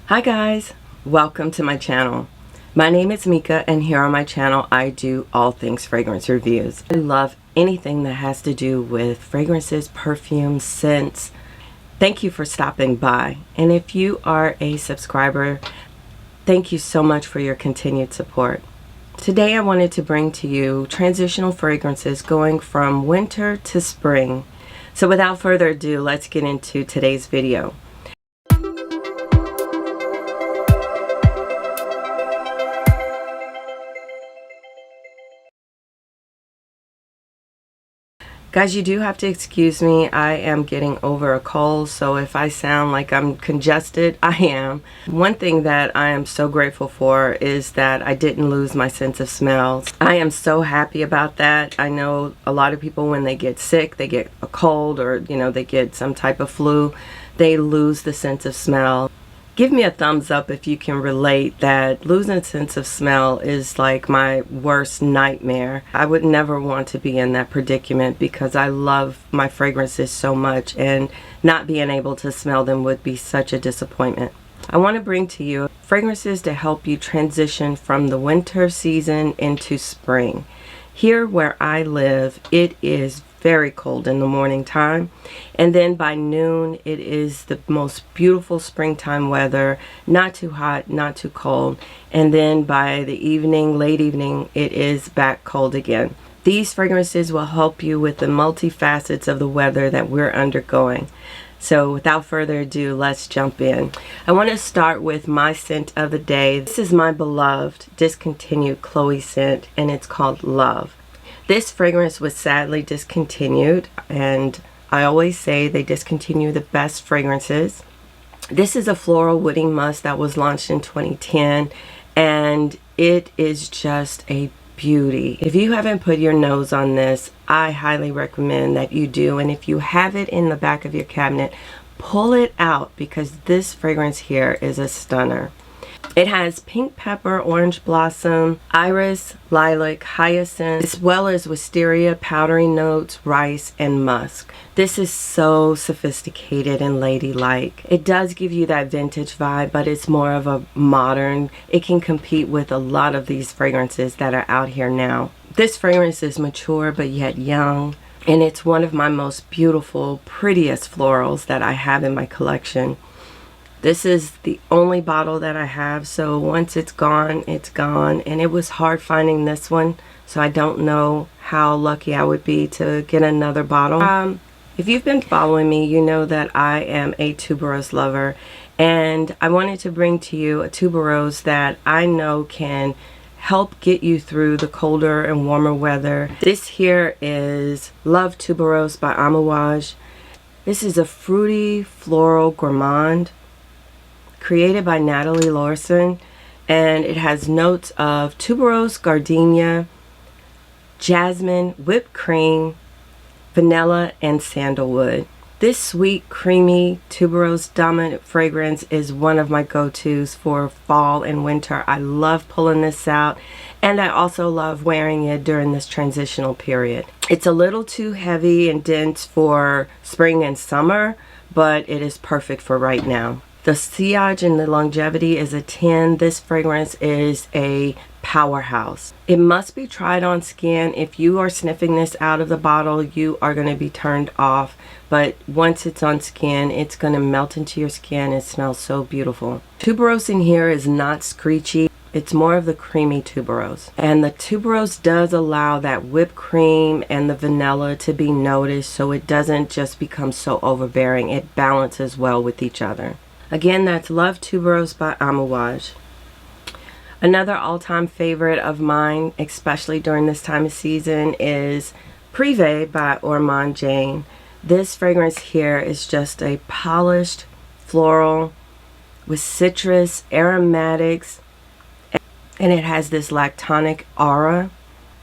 Hi guys, welcome to my channel. My name is Mika and here on my channel I do all things fragrance reviews. I love anything that has to do with fragrances, perfumes, scents. Thank you for stopping by, and if you are a subscriber, thank you so much for your continued support. Today I wanted to bring to you transitional fragrances going from winter to spring. So without further ado, let's get into today's video. Guys, you do have to excuse me. I am getting over a cold, so if I sound like I'm congested, I am. One thing that I am so grateful for is that I didn't lose my sense of smell. I am so happy about that. I know a lot of people, when they get sick, they get a cold or, they get some type of flu, they lose the sense of smell. Give me a thumbs up if you can relate that losing sense of smell is like my worst nightmare. I would never want to be in that predicament because I love my fragrances so much, and not being able to smell them would be such a disappointment. I want to bring to you fragrances to help you transition from the winter season into spring. Here where I live, it is very cold in the morning time, and then by noon it is the most beautiful springtime weather, not too hot, not too cold, and then by the evening, late evening, it is back cold again. These fragrances will help you with the multifacets of the weather that we're undergoing. So without further ado, let's jump in. I want to start with my scent of the day. This is my beloved discontinued Chloé scent, and it's called Love. This fragrance was sadly discontinued, and I always say they discontinue the best fragrances. This is a floral woody musk that was launched in 2010, and it is just a beauty. If you haven't put your nose on this, I highly recommend that you do, and if you have it in the back of your cabinet, pull it out because this fragrance here is a stunner. It has pink pepper, orange blossom, iris, lilac, hyacinth, as well as wisteria, powdery notes, rice, and musk. This is so sophisticated and ladylike. It does give you that vintage vibe, but it's more of a modern. It can compete with a lot of these fragrances that are out here now. This fragrance is mature but yet young, and it's one of my most beautiful, prettiest florals that I have in my collection. This is the only bottle that I have, so once it's gone, and it was hard finding this one, so I don't know how lucky I would be to get another bottle. If you've been following me, you know that I am a tuberose lover, and I wanted to bring to you a tuberose that I know can help get you through the colder and warmer weather. This here is Love Tuberose by Amouage. This is a fruity floral gourmand, created by Natalie Lorson, and it has notes of tuberose, gardenia, jasmine, whipped cream, vanilla, and sandalwood. This sweet, creamy, tuberose dominant fragrance is one of my go-tos for fall and winter. I love pulling this out, and I also love wearing it during this transitional period. It's a little too heavy and dense for spring and summer, but it is perfect for right now. The sillage and the longevity is a 10. This fragrance is a powerhouse. It must be tried on skin. If you are sniffing this out of the bottle, you are going to be turned off. But once it's on skin, it's going to melt into your skin and smell so beautiful. Tuberose in here is not screechy. It's more of the creamy tuberose. And the tuberose does allow that whipped cream and the vanilla to be noticed, so it doesn't just become so overbearing. It balances well with each other. Again, that's Love Tuberose by Amouage. Another all-time favorite of mine, especially during this time of season, is Prive by Ormonde Jayne. This fragrance here is just a polished floral with citrus, aromatics, and it has this lactonic aura.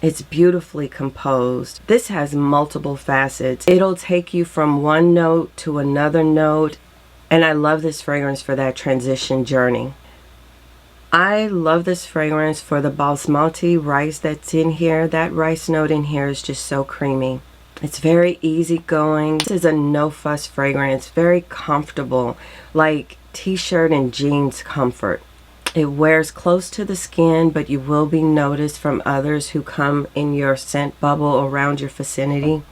It's beautifully composed. This has multiple facets. It'll take you from one note to another note, and I love this fragrance for that transition journey. I love this fragrance for the basmati rice that's in here. That rice note in here is just so creamy. It's very easygoing. This is a no fuss fragrance, very comfortable. Like t-shirt and jeans comfort. It wears close to the skin, but you will be noticed from others who come in your scent bubble around your vicinity.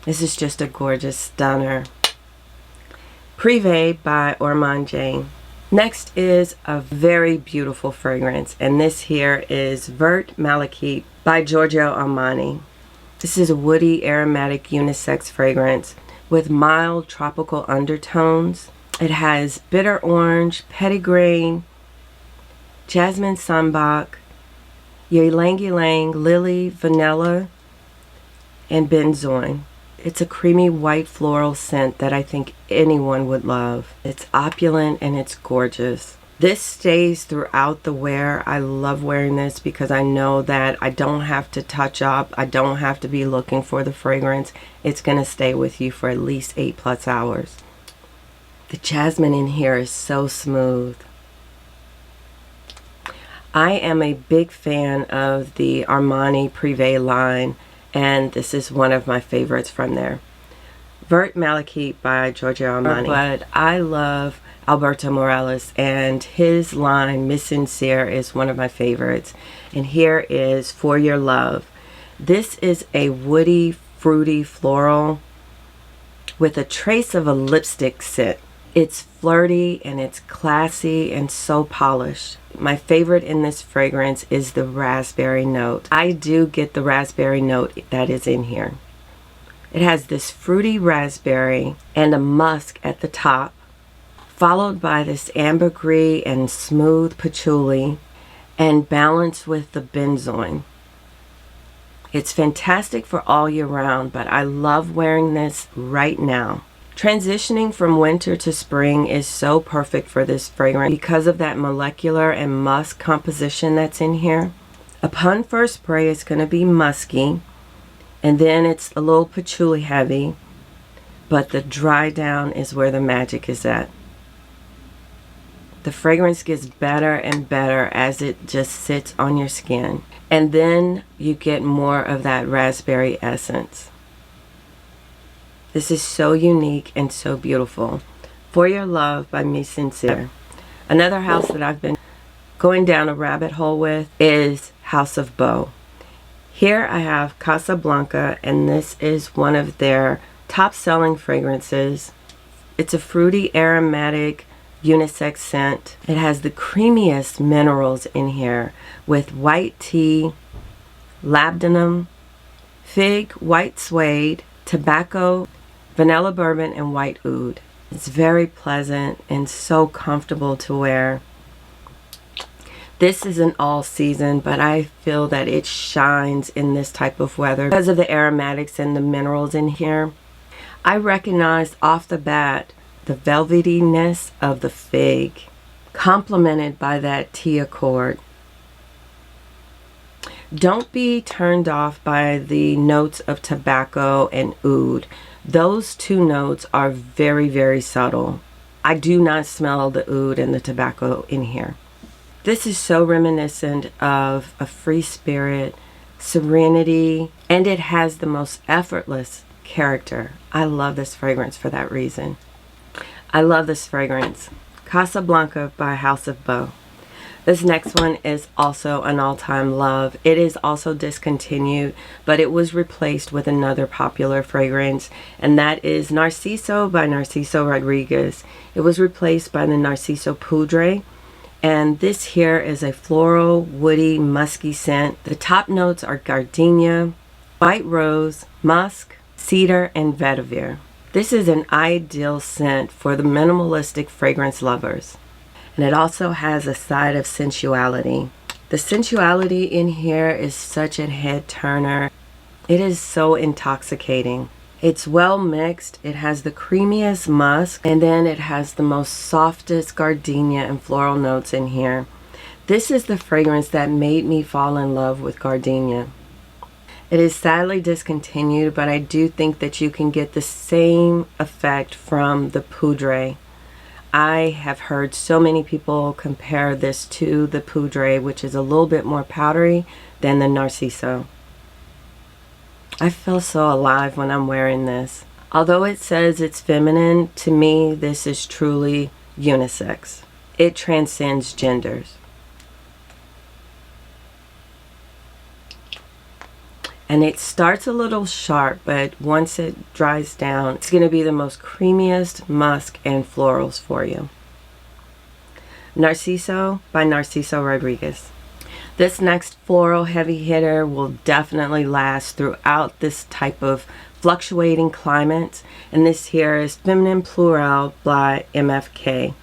This is just a gorgeous stunner. Prive by Ormonde Jayne. Next is a very beautiful fragrance, and this here is Vert Malachite by Giorgio Armani. This is a woody aromatic unisex fragrance with mild tropical undertones. It has bitter orange, petitgrain, jasmine sambac, ylang ylang, lily, vanilla, and benzoin. It's a creamy white floral scent that I think anyone would love. It's opulent and it's gorgeous. This stays throughout the wear. I love wearing this because I know that I don't have to touch up. I don't have to be looking for the fragrance. It's going to stay with you for at least 8+ hours. The jasmine in here is so smooth. I am a big fan of the Armani Prive line, and this is one of my favorites from there. Vert Malachite by Giorgio Armani. But I love Alberto Morales, and his line Mizensir is one of my favorites. And here is For Your Love. This is a woody, fruity floral with a trace of a lipstick scent. It's flirty and it's classy and so polished. My favorite in this fragrance is the raspberry note. I do get the raspberry note that is in here. It has this fruity raspberry and a musk at the top, followed by this ambergris and smooth patchouli, and balanced with the benzoin. It's fantastic for all year round, but I love wearing this right now. Transitioning from winter to spring is so perfect for this fragrance because of that molecular and musk composition that's in here. Upon first spray, it's going to be musky, and then it's a little patchouli heavy, but the dry down is where the magic is at. The fragrance gets better and better as it just sits on your skin, and then you get more of that raspberry essence. This is so unique and so beautiful. For Your Love by Mizensir. Another house that I've been going down a rabbit hole with is House of Bo. Here I have Casablanca, and this is one of their top selling fragrances. It's a fruity aromatic unisex scent. It has the creamiest minerals in here with white tea, labdanum, fig, white suede, tobacco, vanilla bourbon, and white oud. It's very pleasant and so comfortable to wear. This is an all season, but I feel that it shines in this type of weather because of the aromatics and the minerals in here. I recognized off the bat the velvetyness of the fig, complemented by that tea accord. Don't be turned off by the notes of tobacco and oud. Those two notes are very, very subtle. I do not smell the oud and the tobacco in here. This is so reminiscent of a free spirit, serenity, and it has the most effortless character. I love this fragrance for that reason. I love this fragrance. Casablanca by House of Bo. This next one is also an all-time love. It is also discontinued, but it was replaced with another popular fragrance, and that is Narciso by Narciso Rodriguez. It was replaced by the Narciso Poudre, and this here is a floral, woody, musky scent. The top notes are gardenia, white rose, musk, cedar, and vetiver. This is an ideal scent for the minimalistic fragrance lovers. And it also has a side of sensuality. The sensuality in here is such a head turner. It is so intoxicating. It's well mixed. It has the creamiest musk, and then it has the most softest gardenia and floral notes in here. This is the fragrance that made me fall in love with gardenia. It is sadly discontinued, but I do think that you can get the same effect from the Poudre. I have heard so many people compare this to the Poudre, which is a little bit more powdery than the Narciso. I feel so alive when I'm wearing this. Although it says it's feminine, to me this is truly unisex. It transcends genders. And it starts a little sharp, but once it dries down, it's going to be the most creamiest musk and florals for you. Narciso by Narciso Rodriguez. This next floral heavy hitter will definitely last throughout this type of fluctuating climate. And this here is Feminin Pluriel by MFK.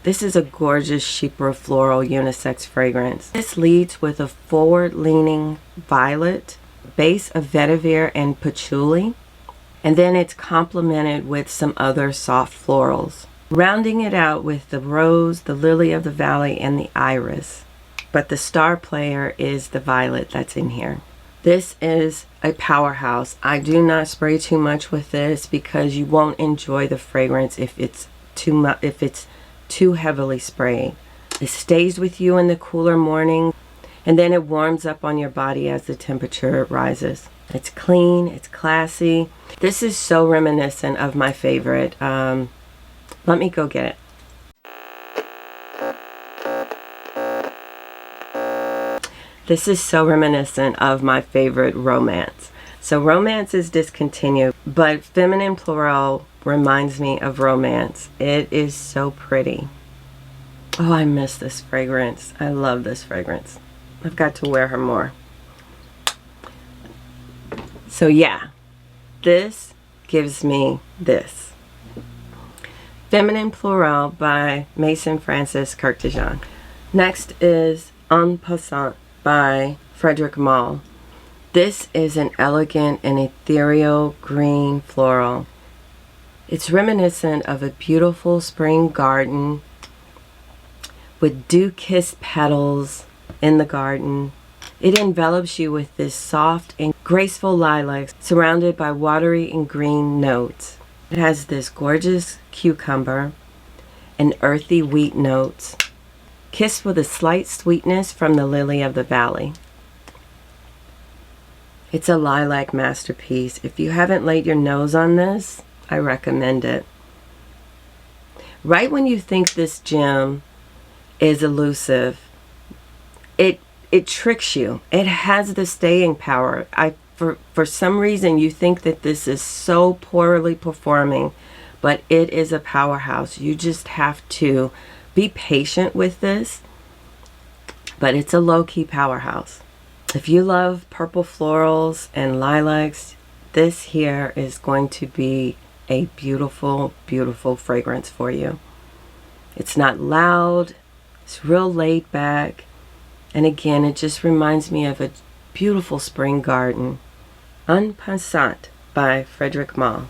This is a gorgeous chypre floral unisex fragrance. This leads with a forward-leaning violet, base of vetiver and patchouli, and then it's complemented with some other soft florals, rounding it out with the rose, the lily of the valley, and the iris. But the star player is the violet that's in here. This is a powerhouse. I do not spray too much with this because you won't enjoy the fragrance if it's too heavily sprayed. It stays with you in the cooler morning, and then it warms up on your body as the temperature rises. It's clean, it's classy. This is so reminiscent of my favorite. Let me go get it. This is so reminiscent of my favorite Romance. So Romance is discontinued, but Feminin Pluriel reminds me of Romance. It is so pretty. Oh, I miss this fragrance. I love this fragrance. I've got to wear her more. So yeah, this gives me this. Feminin Pluriel by Maison Francis Kurkdjian. Next is En Passant by Frederick Malle. This is an elegant and ethereal green floral. It's reminiscent of a beautiful spring garden with dew-kissed petals in the garden. It envelops you with this soft and graceful lilac surrounded by watery and green notes. It has this gorgeous cucumber and earthy wheat notes, kissed with a slight sweetness from the lily of the valley. It's a lilac masterpiece. If you haven't laid your nose on this, I recommend it. Right when you think this gem is elusive, it tricks you. It has the staying power. For some reason you think that this is so poorly performing, but it is a powerhouse. You just have to be patient with this, but it's a low-key powerhouse. If you love purple florals and lilacs, this here is going to be a beautiful, beautiful fragrance for you. It's not loud, it's real laid back, and again, it just reminds me of a beautiful spring garden. En Passant by Frederick Malle.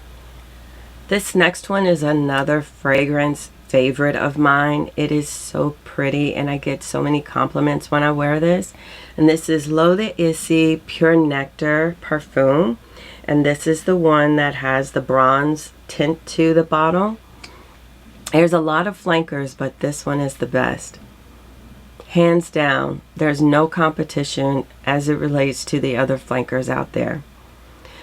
This next one is another fragrance favorite of mine. It is so pretty and I get so many compliments when I wear this. And this is L'Eau de Issey Pure Nectar Parfum. And this is the one that has the bronze tint to the bottle. There's a lot of flankers, but this one is the best. Hands down, there's no competition as it relates to the other flankers out there.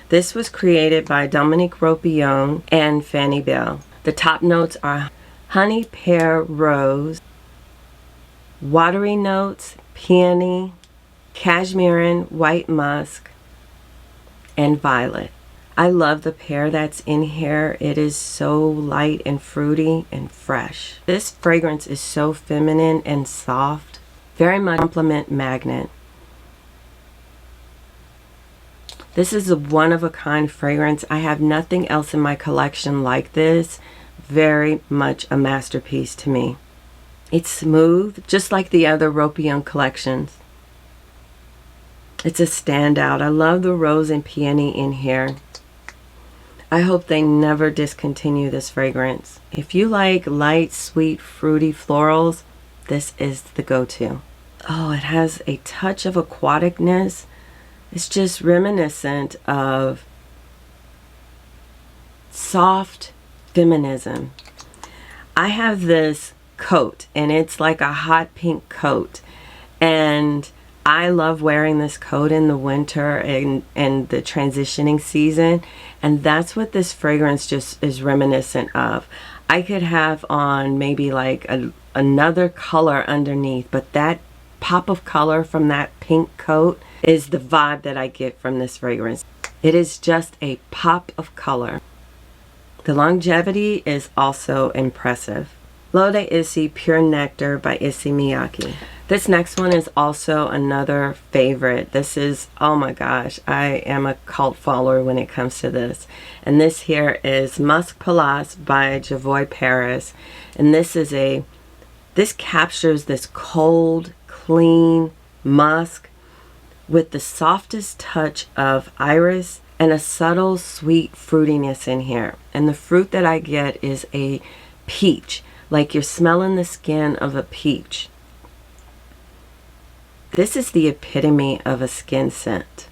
This was created by Dominique Ropillon and Fanny Bell. The top notes are honey, pear, rose, watery notes, peony, cashmere, white musk, and violet. I love the pear that's in here. It is so light and fruity and fresh. This fragrance is so feminine and soft, very much compliment magnet. This is a one-of-a-kind fragrance. I have nothing else in my collection like this. Very much a masterpiece to me. It's smooth, just like the other Ropillon collections. It's a standout. I love the rose and peony in here. I hope they never discontinue this fragrance. If you like light, sweet, fruity florals, this is the go-to. Oh, it has a touch of aquaticness. It's just reminiscent of soft feminism. I have this coat and it's like a hot pink coat, and I love wearing this coat in the winter and the transitioning season, and that's what this fragrance just is reminiscent of. I could have on maybe like another color underneath, but that pop of color from that pink coat is the vibe that I get from this fragrance. It is just a pop of color. The longevity is also impressive. L'Eau d'Issey Pure Nectar by Issey Miyake. This next one is also another favorite. This is, oh my gosh, I am a cult follower when it comes to this. And this here is Musc Pallas by Jovoy Paris. And this captures this cold, clean musk with the softest touch of iris and a subtle sweet fruitiness in here. And the fruit that I get is a peach, like you're smelling the skin of a peach. This is the epitome of a skin scent.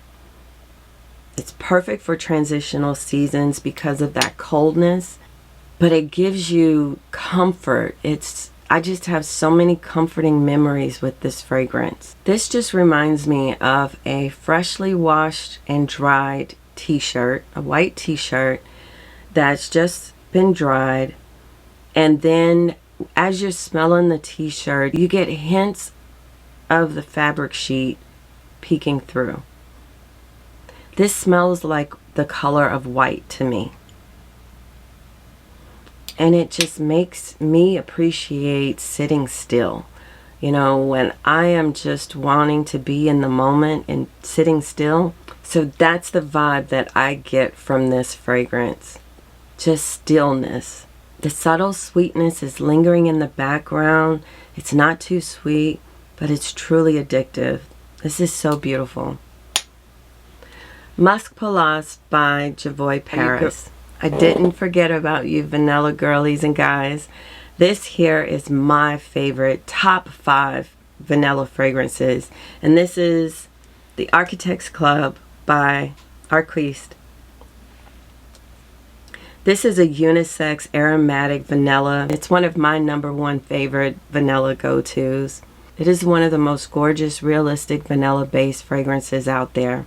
It's perfect for transitional seasons because of that coldness, but it gives you comfort. I just have so many comforting memories with this fragrance. This just reminds me of a freshly washed and dried t-shirt, a white t-shirt that's just been dried, and then as you're smelling the t-shirt, you get hints of the fabric sheet peeking through. This smells like the color of white to me. And it just makes me appreciate sitting still. You know, when I am just wanting to be in the moment and sitting still. So that's the vibe that I get from this fragrance. Just stillness. The subtle sweetness is lingering in the background. It's not too sweet, but it's truly addictive. This is so beautiful. Musc Pallas by Jovoy Paris. I didn't forget about you, vanilla girlies and guys. This here is my favorite top 5 vanilla fragrances. And this is the Architects Club by Arquiste. This is a unisex aromatic vanilla. It's one of my #1 favorite vanilla go-tos. It is one of the most gorgeous, realistic vanilla-based fragrances out there.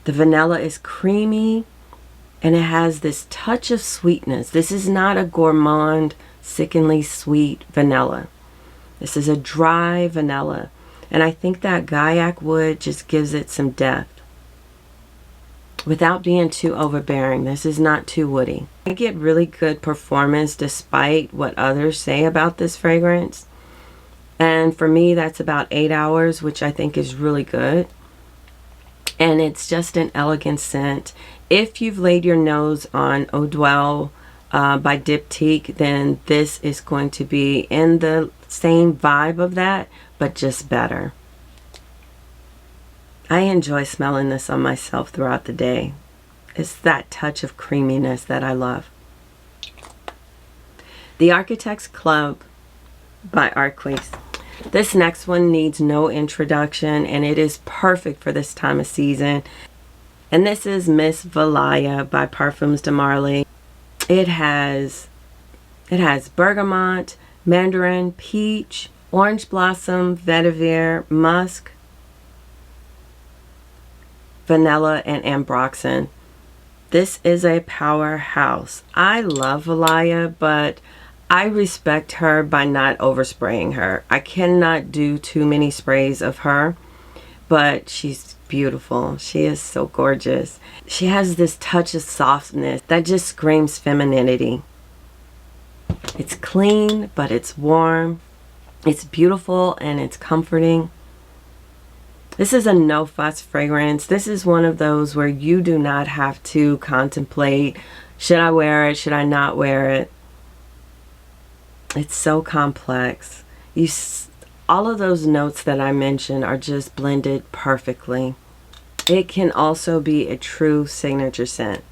The vanilla is creamy and it has this touch of sweetness. This is not a gourmand, sickeningly sweet vanilla. This is a dry vanilla. And I think that Gaiac wood just gives it some depth without being too overbearing. This is not too woody. I get really good performance despite what others say about this fragrance. And for me, that's about 8 hours, which I think is really good. And it's just an elegant scent. If you've laid your nose on Eau d'Oeil by Diptyque, then this is going to be in the same vibe of that, but just better. I enjoy smelling this on myself throughout the day. It's that touch of creaminess that I love. The Architects Club by Arquiste. This next one needs no introduction, and it is perfect for this time of season. And this is Miss Valaya by Parfums de Marly. It has bergamot, mandarin, peach, orange blossom, vetiver, musk, vanilla, and ambroxan. This is a powerhouse. I love Valaya, but I respect her by not overspraying her. I cannot do too many sprays of her, but she's beautiful. She is so gorgeous. She has this touch of softness that just screams femininity. It's clean, but it's warm. It's beautiful and it's comforting. This is a no-fuss fragrance. This is one of those where you do not have to contemplate, should I wear it, should I not wear it? It's so complex. All of those notes that I mentioned are just blended perfectly. It can also be a true signature scent.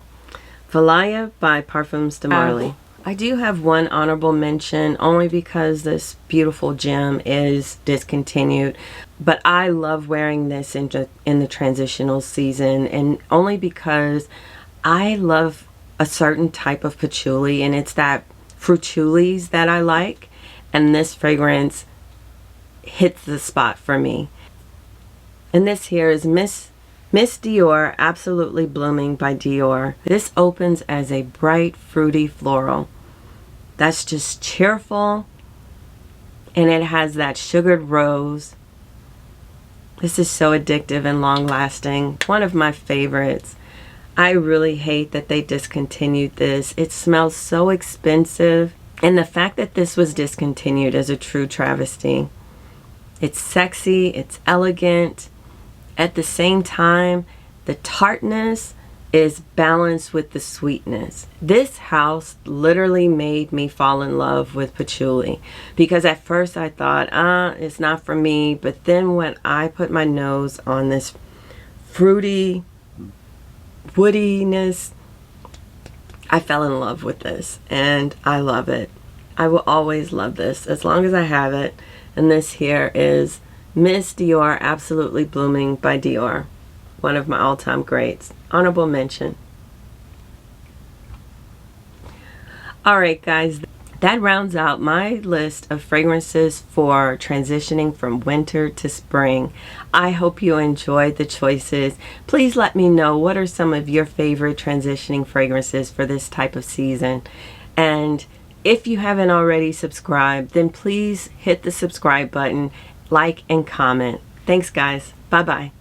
Valaya by Parfums de Marly. I do have one honorable mention only because this beautiful gem is discontinued, but I love wearing this in the transitional season, and only because I love a certain type of patchouli, and it's that fruitulis that I like, and this fragrance hits the spot for me. And this here is Miss Dior Absolutely Blooming by Dior. This opens as a bright fruity floral. that's just cheerful, and it has that sugared rose. This is so addictive and long lasting. One of my favorites. I really hate that they discontinued this. It smells so expensive. And the fact that this was discontinued is a true travesty. It's sexy, it's elegant. At the same time, the tartness is balanced with the sweetness. This house literally made me fall in love with patchouli, because at first I thought, it's not for me. But then when I put my nose on this fruity woodiness, I fell in love with this, and I love it. I will always love this as long as I have it. And this here is Miss Dior Absolutely Blooming by Dior. One of my all-time greats. Honorable mention. Alright guys, that rounds out my list of fragrances for transitioning from winter to spring. I hope you enjoyed the choices. Please let me know what are some of your favorite transitioning fragrances for this type of season. And if you haven't already subscribed, then please hit the subscribe button, like, and comment. Thanks guys. Bye bye.